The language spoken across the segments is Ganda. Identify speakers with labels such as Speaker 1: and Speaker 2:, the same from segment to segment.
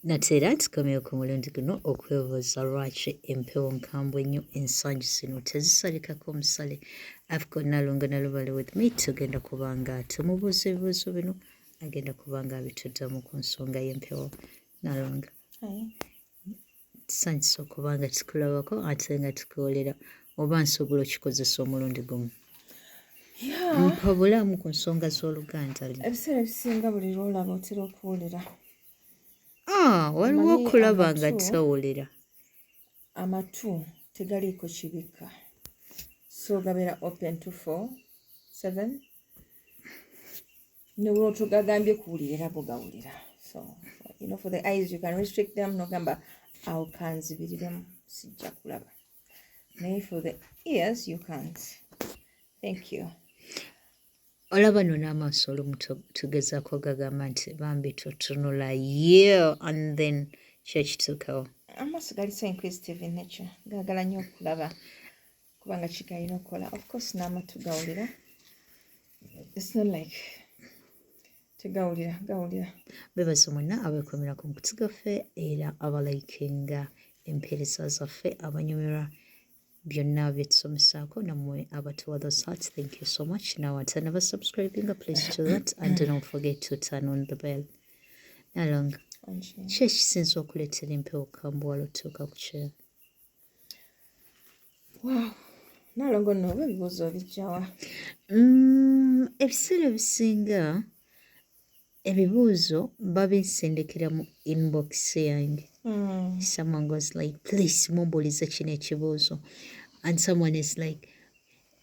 Speaker 1: Nateera tukomye ku mulundi guno okwebuuza lwaki empewo nkambwe ennyo ensangi zino tezisalikako omusale. I've got Nalongo Nalubale with me. Tugenda kubanga tumubuuza ebibuuzo bino agenda kubanga abituddamu ku nsonga y'empewo. Nalongo, tusanyusa okubanga tukulabako ate nga tukuwulira oba nsobola okikozesa omulundi gumu. Mpa bulamu ku nsonga z'Oluganda.
Speaker 2: Ebiseera ebisinga buli lw'olaba otera okuwulira.
Speaker 1: Waliwo okulaba nga tawulira.
Speaker 2: Amatu tegaliiko kibika. So gabeera open 24/7. Ne bw'otogagambye kuwulira era bo gawulira. So, for the eyes you can restrict them, nogamba awo kanzibiriremu sijja kulaba. Naye for the ears you can't. Thank you.
Speaker 1: Olaba no n'amaaso olumu tugezaako gagamba nti bambi totunula ye and then kyekituukawo.
Speaker 2: Amaaso gali so inquisitive in nature. Gaagala nnyo okulaba kubanga kigalina okukola. Of course n'amatu gawulira. It's not like tegawulira, gawulira.
Speaker 1: Bebaza mwenna abeekomera ku mukutu gaffe era abalayikinga empeereza zaffe abanyumirwa byonna byetusomesaako nammwe abatuwa those hearts, thank you so much. Now once never subscribing, please do that and do not forget to turn on the bell. Nalongo, ki ekisinza okuleetera empewo kambwe wala otuuka ku kyo?
Speaker 2: Wow, Nalongo nno oba ebibuuzo bijjawa?
Speaker 1: Ebiseera ebisinga ebibuuzo babinsindikira mu inbox yange. Someone goes like, please mumbuulize kino ekibuuzo, and someone is like,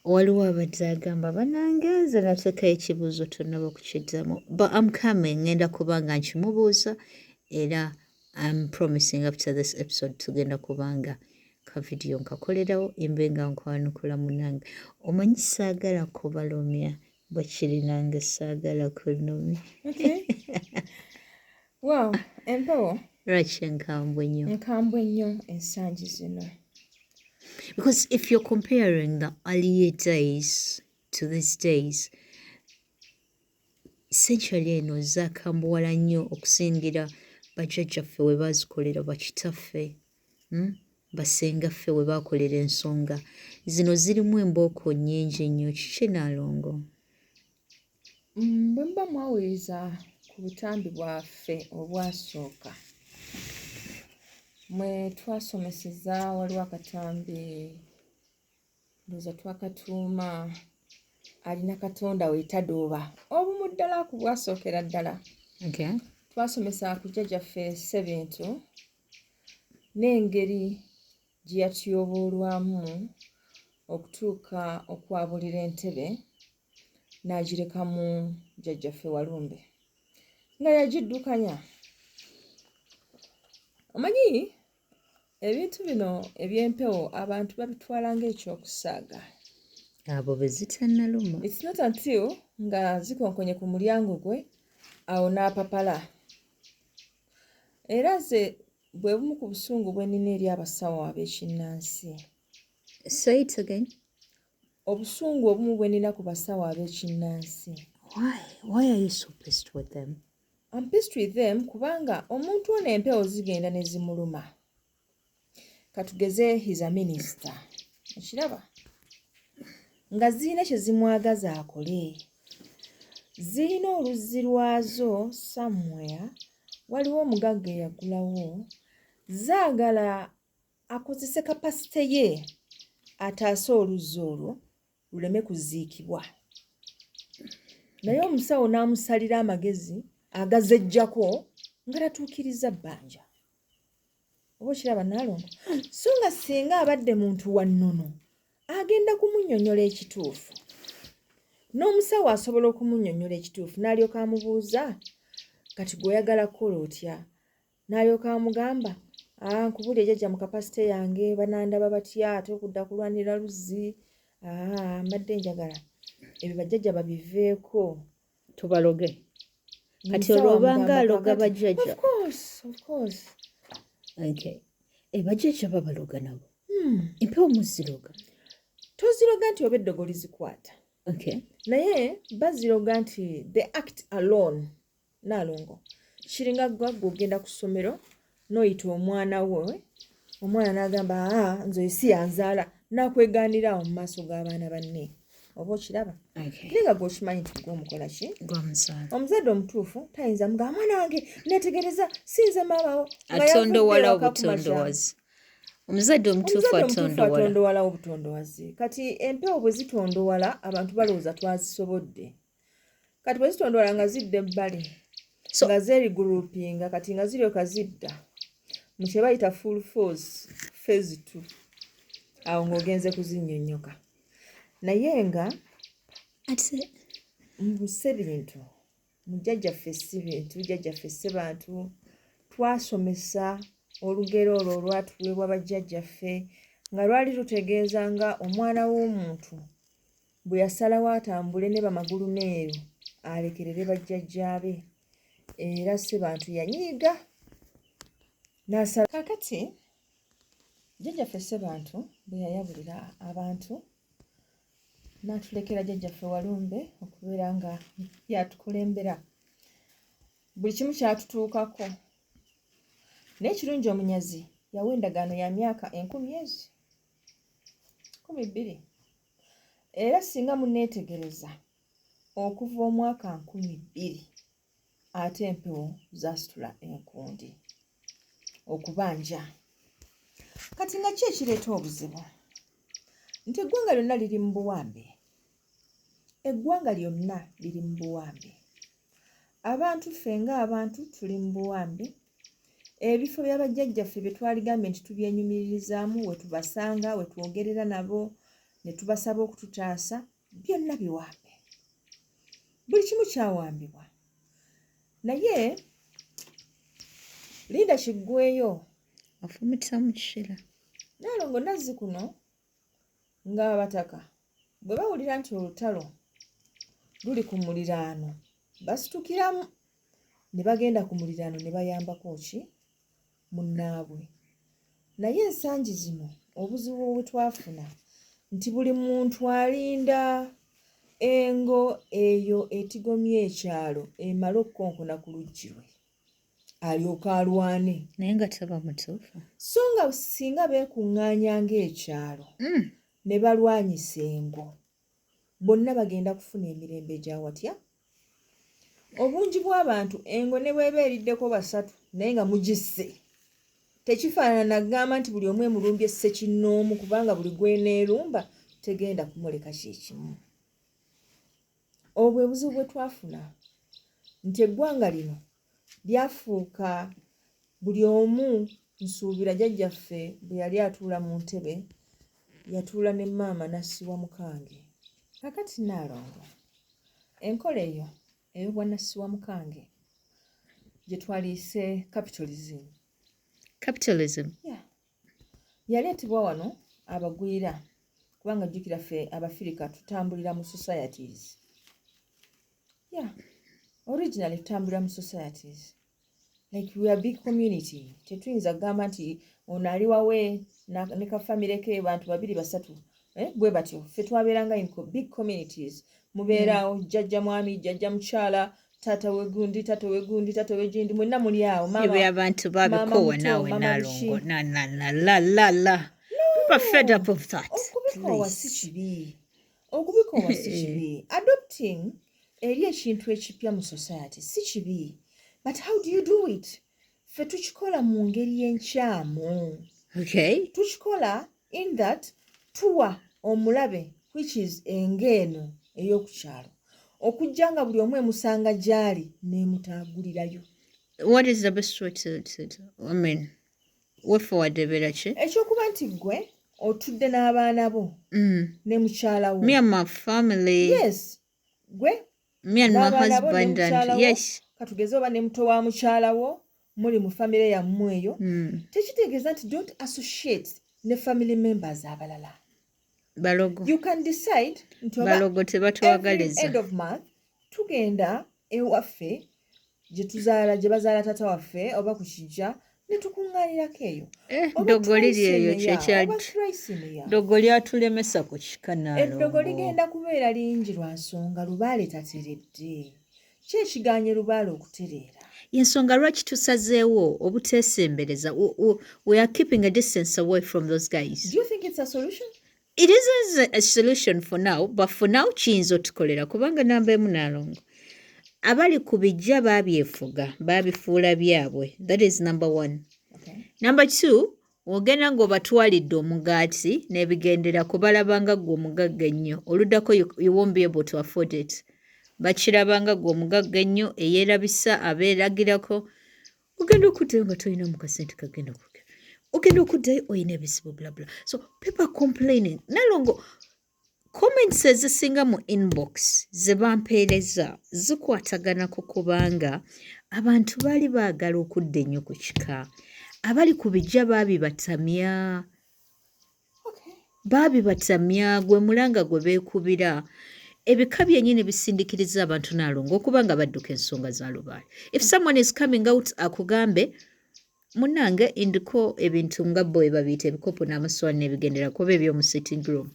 Speaker 1: waliwo abadde agamba banangeeza nateekayo ekibuuzo tonnaba okukiddamu, but I'm coming, ngenda kubanga nkimubuuza era I'm promising after this episode tugenda kubanga ka video nkakolerawo mbe nga nkwanukula munange. Omanyi saagala kubalumya bwe kiri nange saagala kunnumya.
Speaker 2: Okay. Wow, empewo
Speaker 1: Lwaki nkambwe nnyo?
Speaker 2: nkambwe nnyo ensangi zino.
Speaker 1: Because if you're comparing the earlier days to these days, essentially eno zaakambuwala nnyo okusingira bajjajjaffe we baazikolera bakitaffe, basengaffe we baakolera ensonga. Zino zirimu embooko nnyingi nnyo. Kiki Nalongo?
Speaker 2: Bwe muba mwawuliriza ku butambi bwaffe obwasooka, mwe twasomeseza waliwo akatambi ndowooza twakatuuma alina katonda we tadooba, obumu ddala ku bwasookera ddala.
Speaker 1: Okay.
Speaker 2: Twasomesa ku jjajjaffe Ssebintu n'engeri gye yatuyooboolwamu okutuuka okwabulira entebe n'agireka mu jjajjaffe Walumbe nga yagiddukanya. Omanyi ebintu bino eby'empewo abantu babitwala ng'ekyokusaaga.
Speaker 1: Abo be zitannaluma.
Speaker 2: It's not until nga zikonkonye ku mulyango gwe awo n'apapala. Era ze bwe bumu ku busungu bwe nnina eri abasawo ab'ekinnansi.
Speaker 1: Say it again.
Speaker 2: Obusungu obumu bwe nnina ku basawo ab'ekinnansi.
Speaker 1: Why are you so pissed with them?
Speaker 2: I'm pissed with them kubanga omuntu ono empewo zigenda ne zimuluma. Katugeze he's a minister. Ekiraba? Nga zirina kye zimwagaza akole. Zirina oluzzi lwazo somewhere, waliwo omugagga eyagulawo, zaagala akozese kapasite ye ataase oluzzi olwo luleme kuziikibwa. Naye omusawo n'amusalira amagezi agazeggyako nga tatuukiriza bbanja. Oba okiraba Nalongo? So nga singa abadde muntu wa nnono agenda kumunnyonnyola ekituufu. N'omusawo asobola okumunnyonnyola ekituufu n'alyoka amubuuza kati gw'oyagala kukola otya? N'alyoka amugamba nkubulya jjajja mu kapasite yange banandaba batya ate okudda kulwanira luzzi. Mbadde njagala ebyo bajjajja babiveeko.
Speaker 1: Tubaloge. Kati olwobanga aloga bajjajja.
Speaker 2: Of course.
Speaker 1: Okay. Bajjajja babaloga nabo. Empewo muziroga.
Speaker 2: Toziroga nti oba eddogo lizikwata.
Speaker 1: Okay.
Speaker 2: Naye baziroga nti the act alone Nalongo kiringa gwe ogenda ku ssomero n'oyita omwana we, omwana n'agamba nze si yanzaala, nakwegaanira awo mu maaso g'abaana banne. Oba okiraba? Naye nga gw'okimanyi nti gwe omukola ki? Omuzadde omutuufu tayinza mugamba mwana wange neetegereza sinze maamawo
Speaker 1: atondowala obutondowazi. Omuzadde omutuufu
Speaker 2: atondowala obutondowazi. Kati empewo bwe zitondowala abantu balowooza twazisobodde. Kati bwe zitondowala nga zidda ebbali nga zeeriguruupinga kati nga ziryoka zidda mu kye bayita full force phase 2 awo ng'ogenze kuzinnyonnyoka. Naye nga si bintu mujjajjaffe si bintu, jjajjaffe si bantu. Twasomesa olugero olwo olwatuweebwa bajjajjaffe nga lwali lutegeeza nga omwana w'omuntu bwe yasalawo atambule ne bamagulu meeru alekerere bajjajjaabe, era si bantu yanyiiga n'asala. Kaakati jjajjaffe si bantu bwe yayabulira abantu n'atulekera jjajjaffe Walumbe okubeera nga yatukulembera. Buli kimu kyatutuukako. Naye ekirungi omunyazi yawa endagaano ya myaka 12. Era singa muneetegereza okuva omwaka 12 ate empewo zaasitula enkundi okubanja. Kati nga ki ekireeta obuzibu? Nti eggwanga lyonna liri mu buwambe. Eggwanga lyonna liri mu buwambe. Abantu ffe ng'abantu tuli mu buwambe. Ebifo bya bajjajjaffe bye twaligambye nti tubyenyumiririzaamu, we tubasanga, we twogerera nabo, ne tubasaba okututaasa, byonna biwambe. Buli kimu kyawambibwa. Naye Linda Kiggweeyo
Speaker 1: afumita mu kishira.
Speaker 2: Naalongo Nazzi kuno ng'abataka bwe bawulira nti olutalo luli ku muliraano basitukiramu ne bagenda ku muliraano ne bayambako ki munnaabwe. Naye ensangi zino obuzibu obwe twafuna nti buli muntu alinda engo eyo etigomya ekyalo emale okukonkona ku luggi lwe alyoka alwane.
Speaker 1: Naye nga taba mutuufu.
Speaker 2: So nga singa beekuŋŋaanya ng'ekyalo ne balwanyisa engo, bonna bagenda kufuna emirembe gya watya? Obungi bw'abantu engo ne bw'eba eriddeko basatu naye nga mugisse, tekifaanana nagamba nti buli omu emulumbye ssekinnoomu kubanga buli gweneerumba tegenda kumuleka kyekimu. Obwo bwe buzibu bwe twafuna nti eggwanga lino lyafuuka buli omu nsuubira jjajjaffe bwe yali atuula mu ntebe yatuula ne maama nassiwa mukange. Kakati Naalongo enkola eyo ey'obwannassiwa mukange gye twaliise capitalism yaleetebwa wano abagwira kubanga jjukira ffe Abafirika tutambulira mu societies. Originally tutambulira mu societies. Like we are big community. Tetuyinza kugamba nti ono ali wawe ne kafamire ke bantu babiri basatu. Bwe batyo ffe twabeeranga in big communities. Mubeerawo jjajja mwami, jjajja mukyala, taata wegundi, taata wegundi, taata wegindi, mwenna muli awo.
Speaker 1: Mama abantu babikowa naawe Naalongo la. We're fed up of that.
Speaker 2: Okubikowa si kibi. Okubikowa si kibi. Adopting eri ekintu ekipya mu society si kibi. But how do you do it? Ffe tukikola mu ngeri y'enkyamu. Tukikola in that tuwa omulabe which is engeeno ey'okukyalo okujja nga buli omu emusanga gy'ali n'emutaagulirayo.
Speaker 1: What is the best way to way forward ebeera ki?
Speaker 2: Ekyokuba nti gwe otudde n'abaana bo ne mukyala wo.
Speaker 1: Me and my family.
Speaker 2: Yes. Gwe
Speaker 1: me and my husband and yes.
Speaker 2: Katugeze oba ne muto wa mukyala wo muli mu famire yammwe eyo. Tekitegeeza nti don't associate ne family members abalala.
Speaker 1: Balogo.
Speaker 2: You can decide nti
Speaker 1: balogo tebatwagaliza.
Speaker 2: End of month tugenda ewaffe gye bazaala taata waffe oba ku kijja ne tukuŋŋaanirako eyo.
Speaker 1: Ddogoli lyeyo kyekyali. Ddogoli atulemesa ku kika Naalongo.
Speaker 2: Eddogo ligenda kubeera lingi lwa nsonga Lubaale tateredde. Ki ekigaanye Lubaale okutereera?
Speaker 1: yensonga lwaki tusazeewo obuteesembereza. We are keeping a distance away from those guys.
Speaker 2: Do you think it's a solution?
Speaker 1: It isn't a solution for now, but for now kiyinza otukolera kubanga namba emu Nalongo abali ku bijja baabyefuga baabifuula byabwe. That is number one.
Speaker 2: Okay.
Speaker 1: Number two, ogenda ng'obatwalidde omugaati n'ebigendera kubalabanga gwe omugagga ennyo oluddako you won't be able to afford it. Bakirabanga gwe omugagga ennyo eyeerabisa abeeragirako ogenda okuddayo nga tolina mu kasente kagenda kuge ogenda okuddayo olina ebizibu blabla. So people complaining. Nalongo comments ezisinga mu inbox ze bampeereza zikwataganako kubanga abantu baali baagala okudda ennyo ku kika. Abali ku bijja baabibatamya.
Speaker 2: Okay.
Speaker 1: Baabibatamya gwe mulanga gwe beekubira. Ebika byennyini bisindikiriza abantu Nalongo okuba nga badduka ensonga za lubaale. If someone is coming out akugambe munnange indiko ebintu nga bwe babiyita ebikopo n'amasowaani n'ebigendera kuba eby'omu sitting room.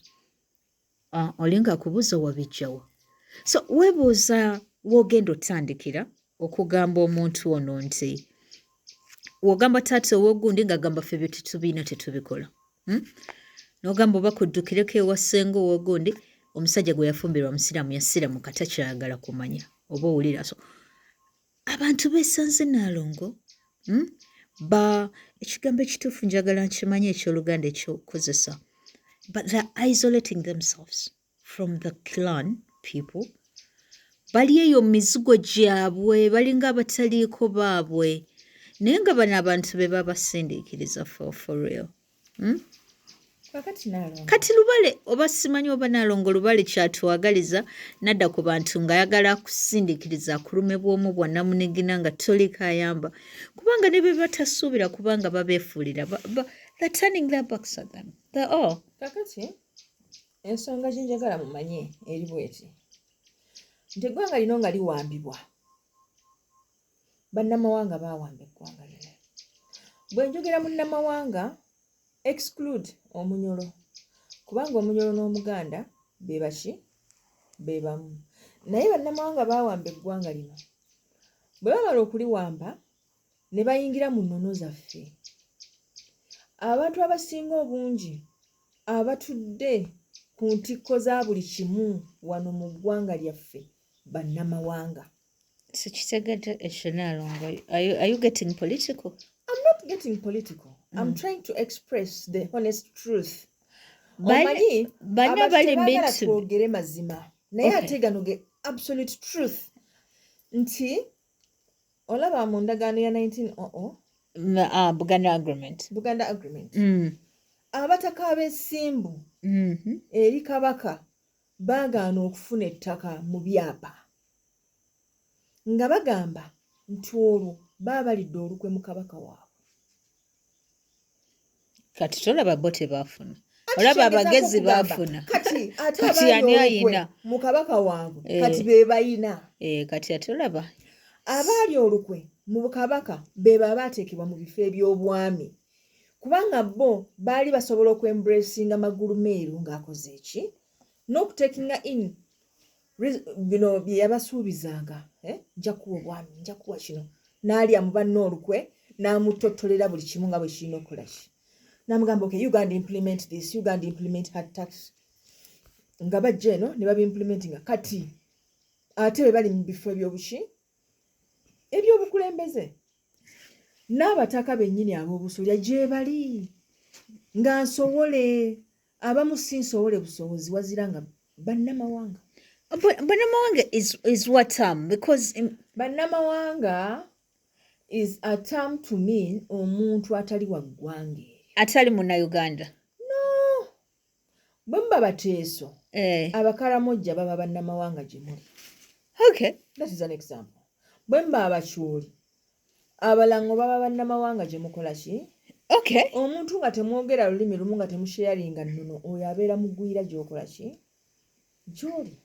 Speaker 1: Olinga akubuuza wabijjawa. So weebuuza w'ogenda otandikira okugamba omuntu ono nti w'ogamba taata ow'ogundi ng'agamba ffe bye tetubiina tetubikola. N'ogamba oba kuddukireko ewa ssenga ow'ogundi omusajja gwe yafumbirwa musiraamu yasiramu kata kyayagala kumanya oba owulira. So abantu beesanze Nalongo ekigambo ekituufu njagala nkimanye eky'Oluganda ekyokozesa. But they're isolating themselves from the clan people. Bali eyo mizigo gyabwe balinga abataliiko baabwe naye nga bano abantu be babasindiikiriza for real. Kati Lubale oba simanyi oba Nalongo Lubale kyatuwagaliza nadda ku bantu ng'ayagala kusindiikiriza akulume bw'omu bwa namunigina nga toliko ayamba kubanga ne be batasuubira kubanga babeefuulira they're turning their backs at them. They're all.
Speaker 2: Kakati ensonga gye njagala mumanye eri bweti nti eggwanga lino nga liwambibwa bannamawanga baawamba eggwanga lino. Bwe njogera munnamawanga exclude Omunyolo kubanga Omunyolo n'Omuganda be baki be bamu naye bannamawanga baawamba eggwanga lino. Bwe bamala okuliwamba ne bayingira mu nnono zaffe. Abantu abasinga obungi abatudde ku ntikko za buli kimu wano mu ggwanga lyaffe bannamawanga.
Speaker 1: So kitegedde ekyo Nalongo. Are you getting political?
Speaker 2: I'm not getting political. I'm trying to express the honest truth.
Speaker 1: Bana bali bitu
Speaker 2: twogere mazima naye ate gano ge absolute truth nti olaba mu ndagaano ya 1900 Buganda Agreement. Abataka ab'essimbu eri Kabaka baagaana okufuna ettaka mu byapa nga bagamba nti olwo baba balidde olukwe mu Kabaka waabwe.
Speaker 1: Kati tolaba bo tebaafuna. Olaba abagezi baafuna.
Speaker 2: Kati ani ayina mu Kabaka waabwe kati be bayina.
Speaker 1: Kati ate olaba
Speaker 2: abaali olukwe mu Kabaka be baba baateekebwa mu bifo eby'obwami kubanga bo baali basobola okwembracinga magulu meeru ng'akoze eki n'okutekinga in bino bye yabasuubizanga nja kuwa obwami nja kuwa kino n'alya mu banne olukwe n'amutottolera buli kimu nga bwe kirina okukola ki. N'amugamba okay, you gonna implement this, you gonna implement hard tax. Nga bajja eno ne babimplementinga kati ate be bali mu bifo ebyobuki ebyobukulembeze n'abataka bennyini ab'obusolya gye bali nga nsobole abamu si nsobole busobozi wazira nga bannamawanga.
Speaker 1: Bannamawanga is what term? Because
Speaker 2: bannamawanga is a term to mean omuntu atali wa ggwanga
Speaker 1: atali munnauganda.
Speaker 2: No, bwe muba bateeso abakalamojja baba bannamawanga gye muli.
Speaker 1: Okay,
Speaker 2: that is an example. Bwe muba abakyoli abalango baba bannamawanga gye mukola ki.
Speaker 1: Okay,
Speaker 2: omuntu nga temwogera lulimi lumu nga temusharinga nnono oyo abeera mugwira gy'okola ki gy'oli.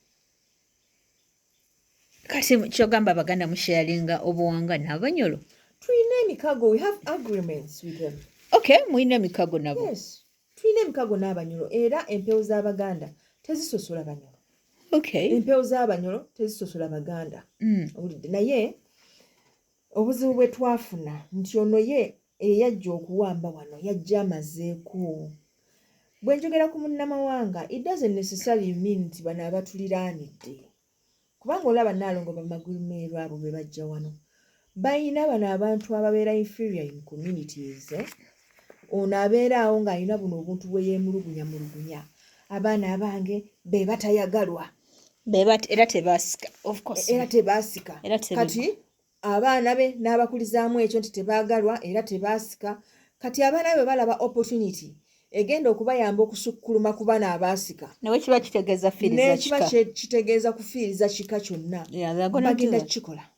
Speaker 1: Kati kyogamba Abaganda musharinga obuwanga n'Abanyolo.
Speaker 2: Tulina emikago, we have agreements with them.
Speaker 1: Okay, mulina emikago nabo.
Speaker 2: Yes, tulina emikago n'Abanyolo era empewo z'Abaganda tezisosola Banyolo.
Speaker 1: Okay.
Speaker 2: Empewo z'Abanyolo tezisosola Baganda. Naye obuzibu bwe twafuna nti ono ye eyajja okuwamba wano yajja amazeeko. Bwe njogera ku munnamawanga it doesn't necessarily mean nti bano abatuliraanidde, kubanga olaba Nnaalongo bamagumeero abo be bajja wano bayina bano abantu ababeera inferior in communities. Ono abeera awo ng'alina buno obuntu bwe yeemulugunya abaana abange be batayagalwa
Speaker 1: era tebaasika, of course,
Speaker 2: era tebaasika kati abaana be n'abakulizaamu ekyo nti tebaagalwa era tebaasika. Kati abaana be balaba opportunity egenda okubayamba okusukkuluma ku bana abaasika,
Speaker 1: nekiba
Speaker 2: kitegeeza kufiiriza kika kyonna bagenda kukikola,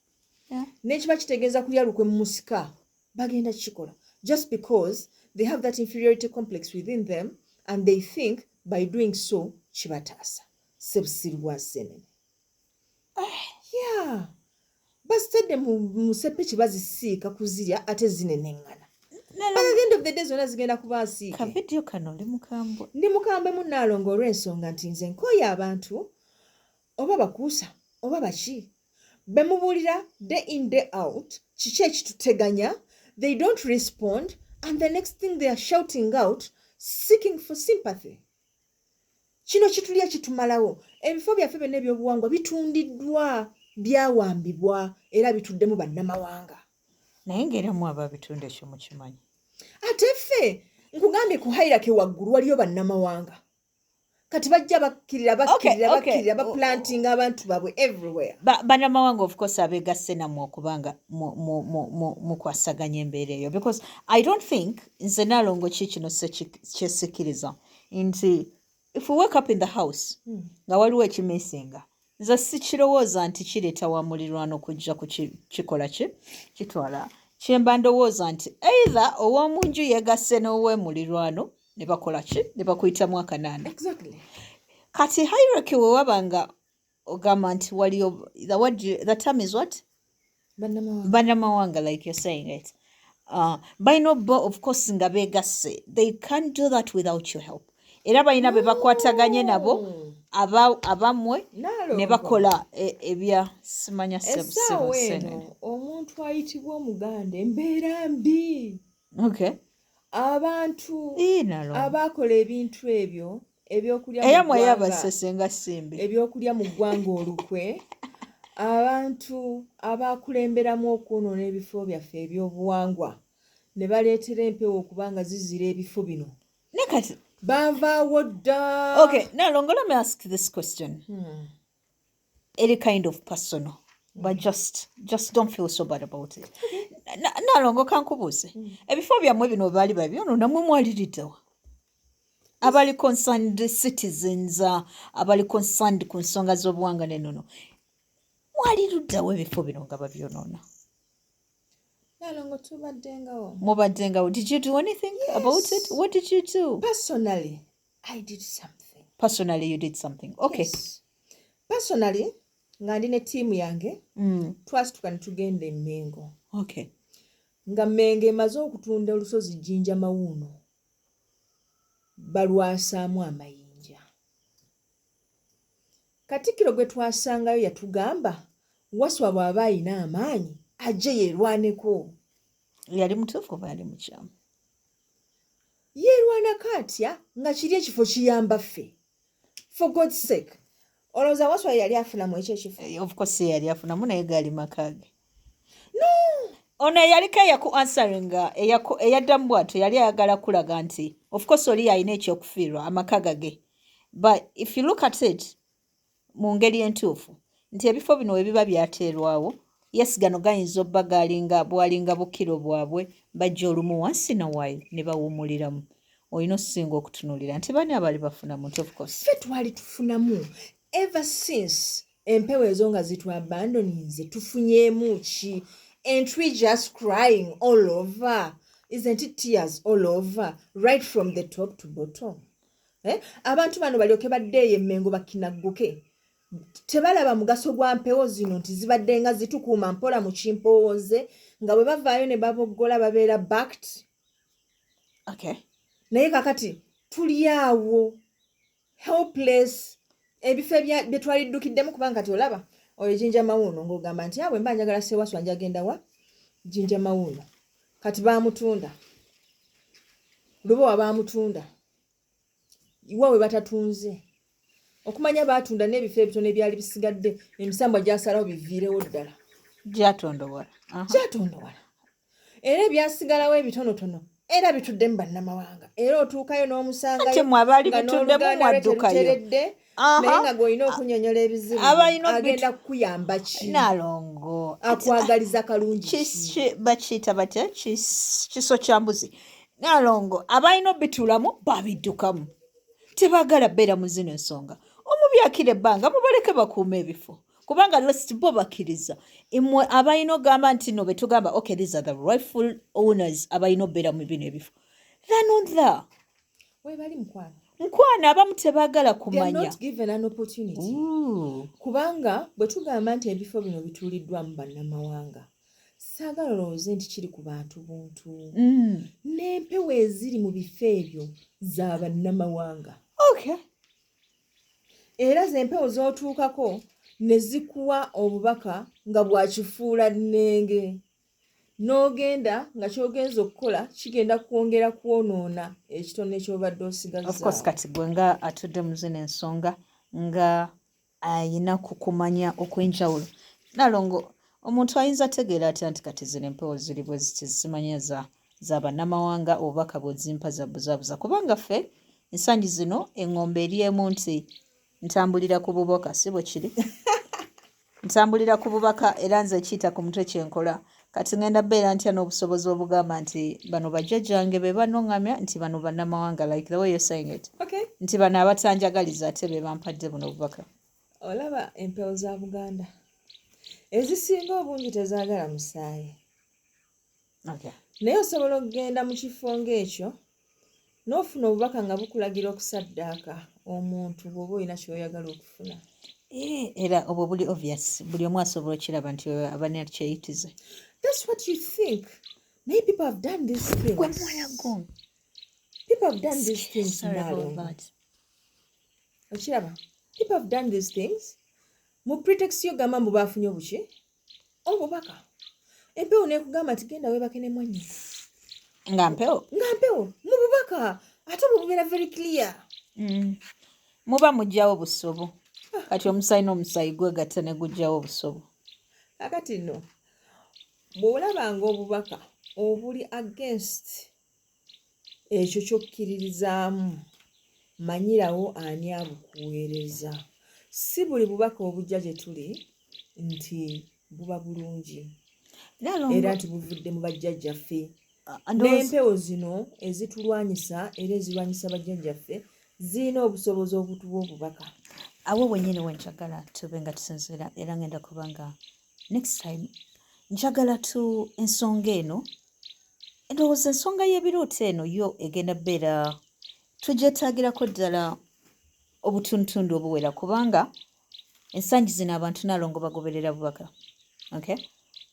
Speaker 2: nekiba kitegeeza kulya lukwe mu musika bagenda kukikola, just because they have that inferiority complex within them and they think by doing so kibataasa. Sebusirwa senene basitadde mu seppiki bazisiika kuzirya ate zinenengana. At the end of the day zonna zigenda kubaasiike.
Speaker 1: Kavidiyo kano ndi mukambwe.
Speaker 2: Ndi mukambwe mu Nnaalongo olw'ensonga nti nze nkooye abantu oba bakuusa oba baki be mubuulira day in day out kiki ekituteganya, they don't respond and the next thing they are shouting out seeking for sympathy. Kino kitulya kitumalawo. Ebifo byaffe byonna ebyobuwangwa bitundiddwa byawambibwa era bituddemu bannamawanga.
Speaker 1: Naye ng'eramu ababitunda ekyo mukimanyi.
Speaker 2: Ate ffe nkugambye ku hierarchy waggulu waliyo bannamawanga kati bajja bakkirira baplanting abantu baabwe everywhere.
Speaker 1: Bannamawanga of course abeegasse nammwe okubanga mukwasaganya embeera eyo, because I don't think nze Nnaalongo kino kyesikiriza nti if we wake up in the house nga waliwo ekimisinga, nze sikirowooza nti kireeta wa mulirwano kujja kukikola kitwala kyemba ndowooza nti either ow'omunju yeegasse n'ow'emulirwano ne bakola ne bakuyitamu akanaana.
Speaker 2: Exactly.
Speaker 1: Kati hierarchy we wabanga ogamba nti waliyo the term is what? Bannamawanga, like you're saying it. By no of course nga beegasse, they can't do that without your help. Era balina be bakwataganye nabo abammwe ne bakola ebya simanya
Speaker 2: sebuseno. Omuntu ayitibwa Omuganda embeera mbi.
Speaker 1: Okay.
Speaker 2: Abantu abakola ebintu ebyo ebyokulya ebyokulya mu ggwanga olukwe, abantu abakulemberamu okwonoona ebifo byaffe ebyobuwangwa ne baleetera empewo okubanga zizira ebifo bino.
Speaker 1: Nekati
Speaker 2: Bavaawo dda.
Speaker 1: Okay, Nnaalongo, let me ask this question. Any kind of personal, but just don't feel so bad about it. Nnaalongo kankubuuze. Ebifo byammwe bino baali babyono namwe mwaliriddewa. Abali concerned citizens, abali concerned ku nsonga z'obuwanga n'ennono. Mwaliriddewa ebifo bino nga babyonoona.
Speaker 2: Nnaalongo tubaddengawo.
Speaker 1: Mubaddengawo. Did you do anything about it? What did you do?
Speaker 2: Personally, I did something.
Speaker 1: Personally, you did something. Okay.
Speaker 2: Yes. Personally, nga ndi ne ttiimu yange twasituka ne tugenda e Mmengo.
Speaker 1: Okay.
Speaker 2: Nga Mmengo emaze okutunda olusozi Jjinja Mawuuno balwasaamu amayinja. Katikkiro gwe twasangayo yatugamba Wasswa bw'aba ayina amaanyi ajje yeerwaneko.
Speaker 1: Yali mutuufu oba yali mukyamu?
Speaker 2: Yeerwanako atya nga kiri ekifo kiyamba ffe. For God's sake. Olowooza Wasswa yali afunamu ekyo ekifo?
Speaker 1: Of course yali afunamu naye gaali maka ge.
Speaker 2: No!
Speaker 1: Ono eyaliko eyaku answering eyaddamu bw'atyo yali ayagala kulaga nti of course oli alina ekyokufiirwa amaka ge. But if you look at it mu ngeri entuufu nti ebifo bino we biba byateerwawo, yes gano gayinza obba bwalinga bukiro bwabwe bajja olumu wansi na waayo ne bawummuliramu. Olina okusinga okutunuulira nti bani abali bafunamu nti of course.
Speaker 2: Ffe twali tufunamu ever since empewo ezo nga zitwabandoninze tufunyeemu ki? Ain't we just crying all over? Isn't it tears all over? Right from the top to bottom. Abantu bano balyoke baddeeyo Mmengo bakinagguke. Tebalaba mugaso gwa mpewo zino nti zibadde nga zitukuuma mpola mu kimpooze nga bwe bavaayo ne baboggola babeera backed.
Speaker 1: Okay.
Speaker 2: Naye kakati tuli awo helpless. Ebifo bye twaliddukiddemu kubanga kati olaba oyo Jjinja Mawuuno ng'ogamba nti awe mba njagala Ssewasswa njagenda wa? Jinja Mawuuno kati baamutunda Lubowa baamutunda iwawe batatunze okumanya baatunda n'ebifo ebitono ebyali bisigadde emisambwa gyasalawo biviirewo ddala gyatondowala era ebyasigalawo ebitonotono era bitudde mu bannamawanga era otuukayo n'omusangayo teruteredde naye nga gw'olina okunyonyola ebizibu agenda kukuyamba ki
Speaker 1: Nalongo
Speaker 2: akwagaliza kalungi
Speaker 1: bakiyita batya kiso kya mbuzi Nalongo abalina obituulamu babiddukamu tebaagala bbeera mu zino ensonga omubyakira ebbanga mubaleke bakuuma ebifo kubanga lest bo bakkiriza mmwe abalina ogamba nti no betugamba okay these are the rightful owners abalina obbeera mu bino ebifo lanotha
Speaker 2: webali
Speaker 1: nkwana abamu tebaagala kumanya
Speaker 2: kubanga bwe tugamba nti ebifo bino bituuliddwamu bannamawanga saagala olowooze nti kiri ku bantu buntu n'empewo eziri mu bifo ebyo za bannamawanga era z'empewo z'otuukako ne zikuwa obubaka nga bwakifuula nnenge n'ogenda nga ky'ogenza okukola kigenda kwongera kwonoona ekitono ekyobadde osigazza
Speaker 1: kati gwe nga atudde mu zino ensonga nga ayina kukumanya okw'enjawulo Nalongo omuntu ayinza tegeera atya nti kati zino empewo ziri bwe ziti zimanya za bannamawanga obubaka bwezimpa za buzaabuza kubanga ffe ensangi zino eŋŋombe eri emu nti ntambulira ku bubaka si bwe kiri ntambulira ku bubaka era nze ekiyita ku mutwe kyenkola kati ngenda beera ntya n'obusobozi obugamba nti bano bajjajjange be banoŋŋamya nti bano bannamawanga like the way you're saying it nti bano abatanjagaliza ate be bampadde buno obubaka
Speaker 2: olaba empewo za Buganda ezisinga obungi tezaagala musaayi naye osobola okugenda mu kifo ng'ekyo n'ofuna obubaka nga bukulagira okusaddaaka omuntu bw'oba olina ky'oyagala okufuna
Speaker 1: era obwo buli obvious buli omu asobola okiraba nti abana kyeyitize
Speaker 2: that's what you think naye people have done these things people have done these things okiraba people have done these things mu pretext y'ogamba mbu baafunye obuki obubaka empewo neekugamba nti genda weebake ne mwanyi
Speaker 1: nga mpewo
Speaker 2: mu bubaka ate obwo bubeera very clear
Speaker 1: muba mugjawo busobo kati omusayi n'omusayi gwegatta ne gujjawo obusobo
Speaker 2: kakati nno bw'olabanga obubaka obuli against ekyo ky'okkiririzaamu manyirawo ani abukuweereza si buli bubaka obujja gye tuli nti buba bulungi era nti buvudde mu bajjajjaffe n'empewo zino ezitulwanyisa era ezirwanyisa bajjajjaffe zirina obusobozi obutuwa obubaka
Speaker 1: awo wennyini wenjagala tube nga tusinziira era ngenda kubanga next time njagala ensonga eno endowooza ensonga y'ebirooto eno yo egenda bbeera tugyetaagirako ddala obutundutundu obuwera kubanga ensangi zino abantu Nalongo bagoberera bubaka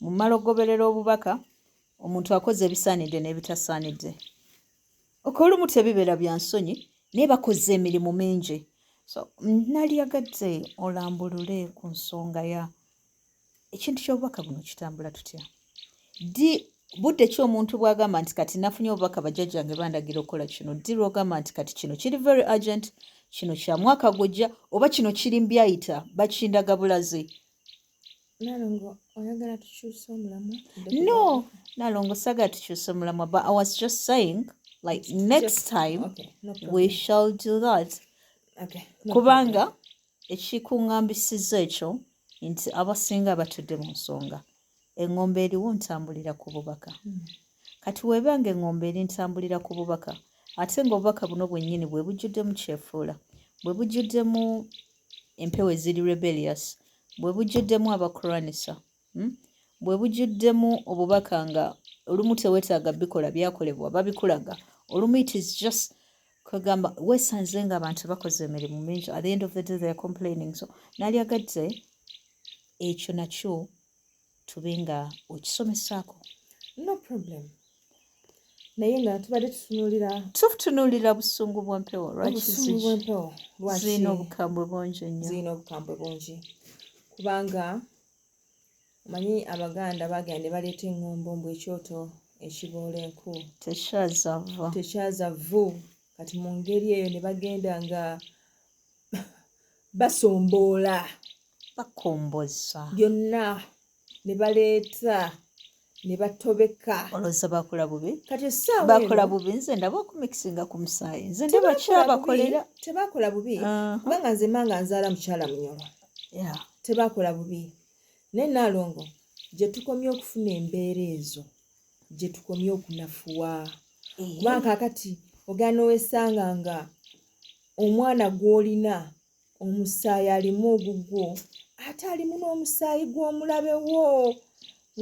Speaker 1: mu mmala okugoberera obubaka omuntu akoze ebisaanidde n'ebitasaanidde olumu tebibeera bya nsonyi naye bakoze emirimu mingi so nalyagadde olambulule ku nsonga ya ekintu ky'obubaka buno kitambula tutya budde ki omuntu bw'agamba nti kati nafunye obubaka bajjajjange bandagira okukola kino ddi lw'ogamba nti kati kino kiri very urgent kino kya mwaka gujja oba kino kiri mbyayita bakindaga bulazi
Speaker 2: Nalongo oyagala tukyuse omulamwa
Speaker 1: no Nalongo sagala tukyuse omulamwa but I was just saying like next time we shall do that kubanga ekikuŋŋambisizza ekyo nti abasinga batudde mu nsonga eŋŋombe eriwo ntambulira ku bubaka kati weebanga eŋŋombe eri ntambulira ku bubaka ate ng'obubaka buno bwennyini bwe bujjuddemu kyefuula bwe bujjuddemu empewo eziri rebellious bwe bujjuddemu abakuranisa bwe bujjuddemu obubaka nga olumu teweetaaga bikola byakolebwa babikulaga olumu it is just kwegamba weesanze nga abantu bakoze emirimu mingi at the end of the day they are complaining so nalyagadde ekyo nakyo tube nga okisomesaako
Speaker 2: no problem naye nga tubadde
Speaker 1: tutunuulira busungu bwa mpewo lwaki zirina obukambwe bungi nnyo
Speaker 2: kubanga Omanyi Abaganda bagenda ne baleeta eŋŋombo mbu ekyoto ekiboola enku
Speaker 1: tekyaza
Speaker 2: vvu kati mu ngeri eyo ne bagenda nga basomboola
Speaker 1: bakomboza
Speaker 2: byonna ne baleeta ne batobeka
Speaker 1: olowooza bakola bubi
Speaker 2: kati essaawa
Speaker 1: bakola bubi nze ndaba okumikisinga ku musaayi nze ndaba kyabakolera
Speaker 2: tebaakola bubi kubanga nze manga nzaala mukyala munyolo tebaakola bubi naye Naalongo gye tukomye okufuna embeera ezo gye tukomye okunafuwa kubanga kaakati ogana owesanga nga omwana gw'olina omusaayi alimu ogugwo ate alimu n'omusaayi gw'omulabe wo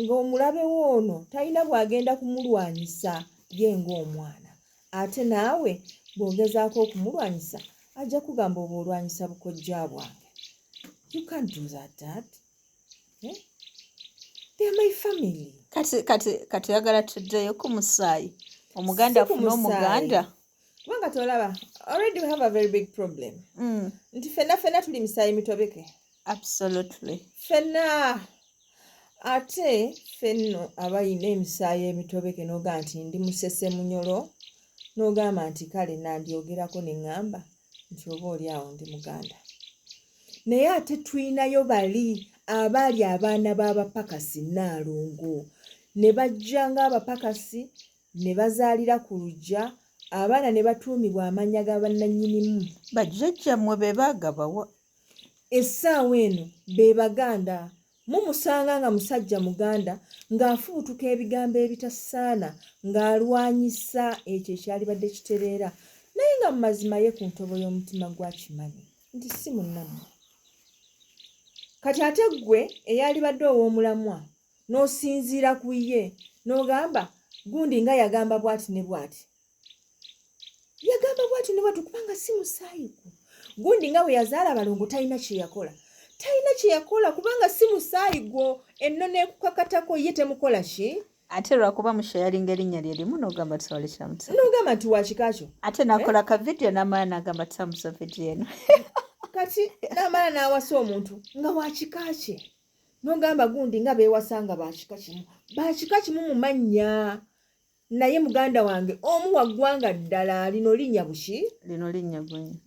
Speaker 2: ng'omulabe wo ono talina bw'agenda kumulwanyisa ye ng'omwana ate naawe bw'ogezaako okumulwanyisa ajja kugamba oba olwanyisa bukojja bwange. You can't do that, Dad. Eh? They are my family.
Speaker 1: Kati yagala tuddeyo ku musaayi omuganda afuna omuganda
Speaker 2: kubanga tolaba already we have a very big problem nti ffenna tuli misaayi mitobeke.
Speaker 1: Absolutely.
Speaker 2: Ffenna ate ffenno abayina emisaayi emitobeke n'ogamba nti ndi musese munyolo n'ogamba nti kale nandyogerako ne ŋŋamba nti oba oli awo ndi muganda naye ate tulinayo bali abaali abaana b'abapakasi Naalongo ne bajja ng'abapakasi ne bazaalira ku luggya abaana ne batuumibwa amannya ga bannannyinimu
Speaker 1: bajjajjammwe be baagabawa
Speaker 2: essaawa eno be Baganda mumusanga nga musajja muganda ng'afubutuka ebigambo ebitasaana ng'alwanyisa ekyo ekyalibadde kitereera naye nga mu mazima ye ku ntobo y'omutima gwakimanyi nti si munnammwe kati ate ggwe eyalibadde ow'omulamwa n'osinziira ku ye n'ogamba gundi nga yagamba bw'ati ne bw'ati kubanga si musaayiku gundi nga bwe yazaala abalongo talina kye yakola kubanga si musaayi gwo ennono ekukakatako ye temukola ki
Speaker 1: ate lwakuba musha yalinga erinnya lye limu n'ogamba tisawale kyamusa
Speaker 2: n'ogamba nti wakika kyo
Speaker 1: ate nakola ka vidiyo n'amala n'agamba tisamusa vidiyo eno
Speaker 2: kati n'amala n'awasa omuntu nga wakika kye n'ogamba gundi nga beewasa nga bakika kimu mu mannya naye muganda wange omu wa ggwanga ddala lino linnya buki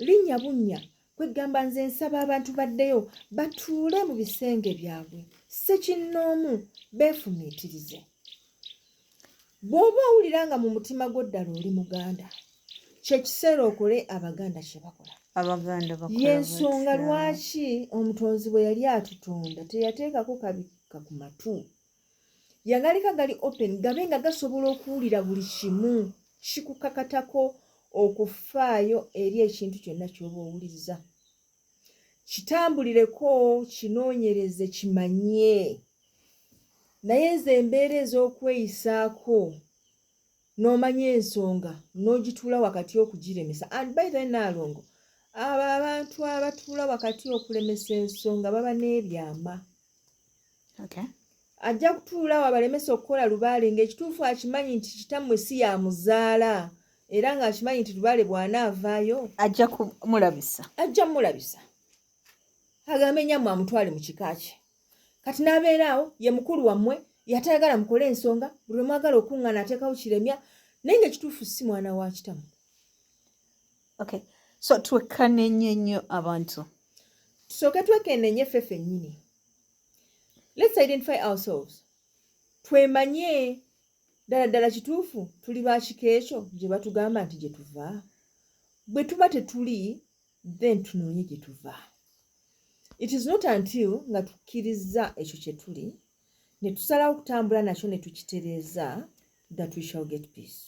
Speaker 2: linnya bunnya kwegamba nze nsaba abantu baddeyo batuule mu bisenge byabwe ssekinnoomu beefumiitirize bw'oba owulira nga mu mutima gwo ddala oli muganda kyekiseera okole Abaganda kye bakola y'ensonga lwaki omutonzi bwe yali atutonda teyateekako kabikka ku matu yagalika gali open gabe nga gasobola okuwulira buli kimu kikukakatako okufaayo eri ekintu kyonna ky'oba owuliriza kitambulireko kinoonyereze kimanye naye nze embeera ez'okweyisaako n'omanya ensonga n'ogituula wakati okugiremesa and by the Naalongo abo abantu abatuula wakati okulemesa ensonga baba n'ebyama ajja kutuula wabalemesa okukola lubaale ng'ekituufu akimanyi nti kitammwe si yamuzaala era ng'akimanyi nti lubaale bw'anaavaayo
Speaker 1: ajja kumulabisa agambe nnyammwe amutwale mu kika kye kati n'abeera awo ye mukulu wammwe yatayagala mukole ensonga buli mwagala okuŋŋaana ateekawo kiremya naye ng'ekituufu si mwana wa kitammwe. So twekkanenye nnyo abantu
Speaker 2: tusooke twekenenye ffe ffennyini. Let's identify ourselves. Twemanye ddala kituufu tuli baakika ekyo gye batugamba nti gye tuva. Bwe tuba tetuli then tunoonye gye tuva. It is not until nga tukkiriza ekyo kye tuli ne tusalawo kutambula nakyo ne tukitereeza that we shall get peace.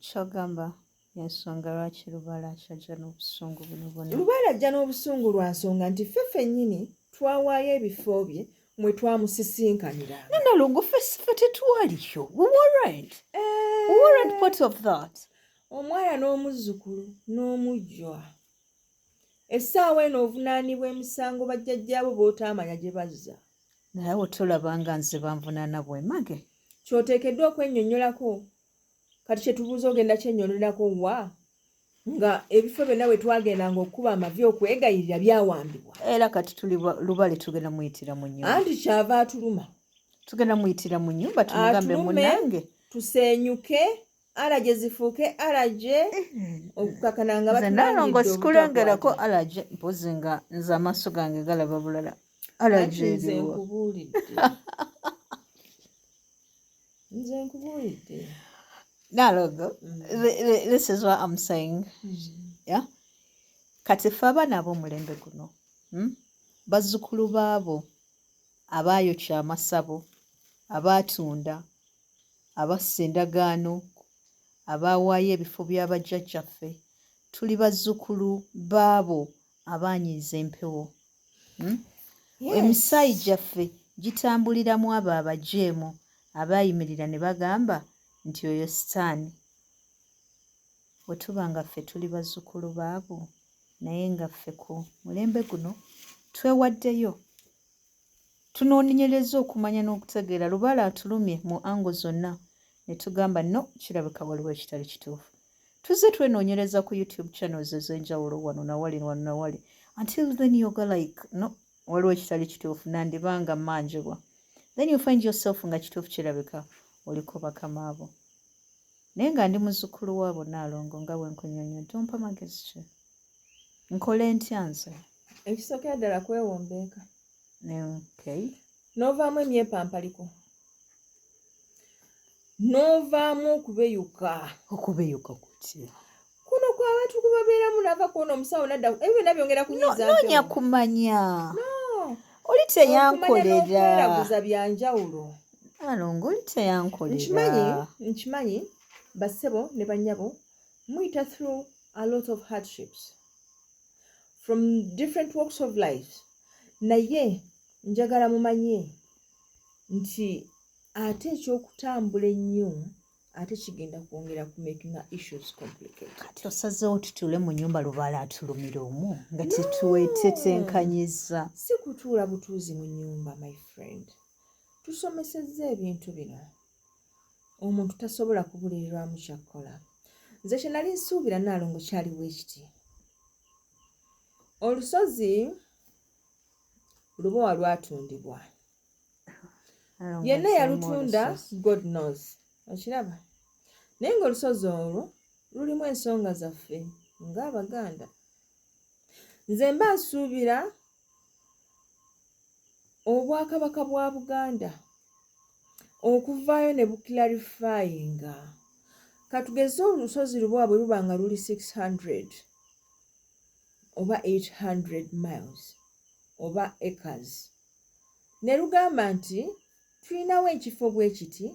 Speaker 1: Kyogamba y'ensonga lwaki Lubaale ajja n'obusungu buno bwonna.
Speaker 2: Lubaale ajja n'obusungu lwa nsonga nti ffe ffennyini twawaayo ebifo bye mwe twamusisinkanira.
Speaker 1: Naalongo ffe tetuwaliyo. We weren't part of that.
Speaker 2: Omwana n'omuzzukulu n'omujjwa. Essaawa eno ovunaanibwa emisango bajjajjaabo b'otaamanya gye bazza.
Speaker 1: Naye otolaba nga nze banvunaana bwemage.
Speaker 2: Ky'oteekeddwa okwennyonnyolako. Kati kye tubuuza ogenda kyennyonnyolako wa? nga ebifo byonna we twagendanga okuba amavi okwegayirira byawambibwa
Speaker 1: era kati tuli lubale tugenda muyitira mu nnyumba
Speaker 2: anti kyava atuluma
Speaker 1: tugenda muyitira mu nnyumba tumugambe munange
Speaker 2: tusenyuke alaje zifuuke alaje okukakana nga
Speaker 1: batulangidde sikulengerako alaje mpozi nga nze amaaso gange galaba bulala alaje eriwo
Speaker 2: nze nkubuulidde
Speaker 1: Nalogo, this is what I'm saying. Yeah? Kati ffe abaana ab'omulembe guno bazzukulu baabo abaayokya amasabo abaatunda abassa endagaano abaawaayo ebifo by'abajjajjaffe tuli bazzukulu baabo abaanyiiza empewo emisaayi gyaffe gitambuliramu abo abajeemu abaayimirira ne bagamba nti oyo sitaani bwe tuba nga ffe tuli bazzukulu baabo naye nga ffe ku mulembe guno twewaddeyo tunoonyereza okumanya n'okutegeera Lubaale atulumye mu ango zonna ne tugamba no kirabika waliwo ekitali kituufu tuzze twenoonyereza ku YouTube channels ez'enjawulo wano nawali until then you go like no waliwo ekitali kituufu nandibanga mmanjibwa then you find yourself nga kituufu kirabika oliko bakama abo naye nga ndi muzzukulu waabo Naalongo nga bwe nkunyonnyodde ompa magezi ki nkole ntya nze
Speaker 2: ekisookera ddala kwewombeeka
Speaker 1: okay
Speaker 2: n'ovaamu emyepampaliko n'ovaamu okubeyuka kutya kuno kw'abantu kwe babeeramu nava kuona omusawo nadda ebyo byonna byongera kunyiza
Speaker 1: noonya kumanya oli teyankolera
Speaker 2: byanjawulo
Speaker 1: Naalongo oli teyankolera
Speaker 2: nkimanyi bassebo ne bannyabo muyita through a lot of hardships from different walks of life naye njagala mumanye nti ate ekyokutambula ennyo ate kigenda kwongera ku making issues complicated
Speaker 1: kati osazeewo tutule mu nnyumba Lubaale atulumira omu nga tetuwetetenkanyiza
Speaker 2: si kutuula butuuzi mu nnyumba my friend tusomesezza ebintu bino omuntu tasobola kubulirirwamu kyakkola nze kye nali nsuubira Naalongo kyaliwo ekiti olusozi Lubowa lwatundibwa yenna yalutunda God knows okiraba naye ng'olusozi olwo lulimu ensonga zaffe ng'Abaganda nze mba nsuubira Obwakabaka bwa Buganda okuvaayo ne buclarifyinga katugeze olusozi Lubowa bwe luba nga luli 600 oba 800 miles oba acres ne lugamba nti tulinawo ekifo bwe kiti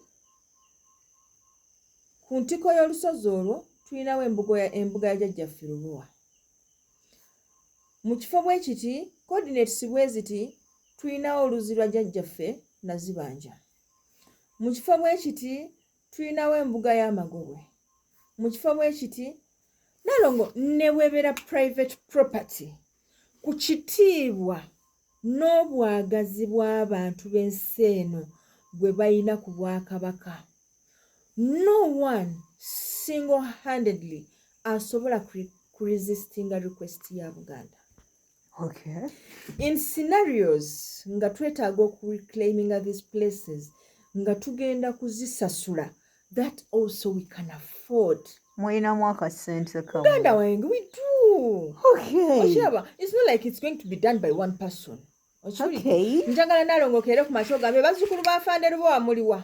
Speaker 2: ku ntiko y'olusozi olwo tulinawo embuga ya jjajjaffe Lubowa mu kifo bwe kiti coordinates bwe ziti tulinawo oluzi lwa jjajjaffe Nazibanja mu kifo bwe kiti tulinawo embuga y'Amagobwe mu kifo bwe kiti Naalongo ne bw'ebeera private property ku kitiibwa n'obwagazi bw'abantu b'ensi eno bwe balina ku Bwakabaka no one single-handedly asobola ku resistinga request ya Buganda
Speaker 1: okay
Speaker 2: in scenarios nga twetaaga okureclaiminga these places nga tugenda kuzisasula that also we can afford
Speaker 1: mulinamu akasente kamu
Speaker 2: Uganda wange we do
Speaker 1: okay
Speaker 2: okiraba it's not like it's going to be done by one person
Speaker 1: okay
Speaker 2: njagala Naalongo keere ku makyo gambe bazzukulu ba Fande Lubowa muliwa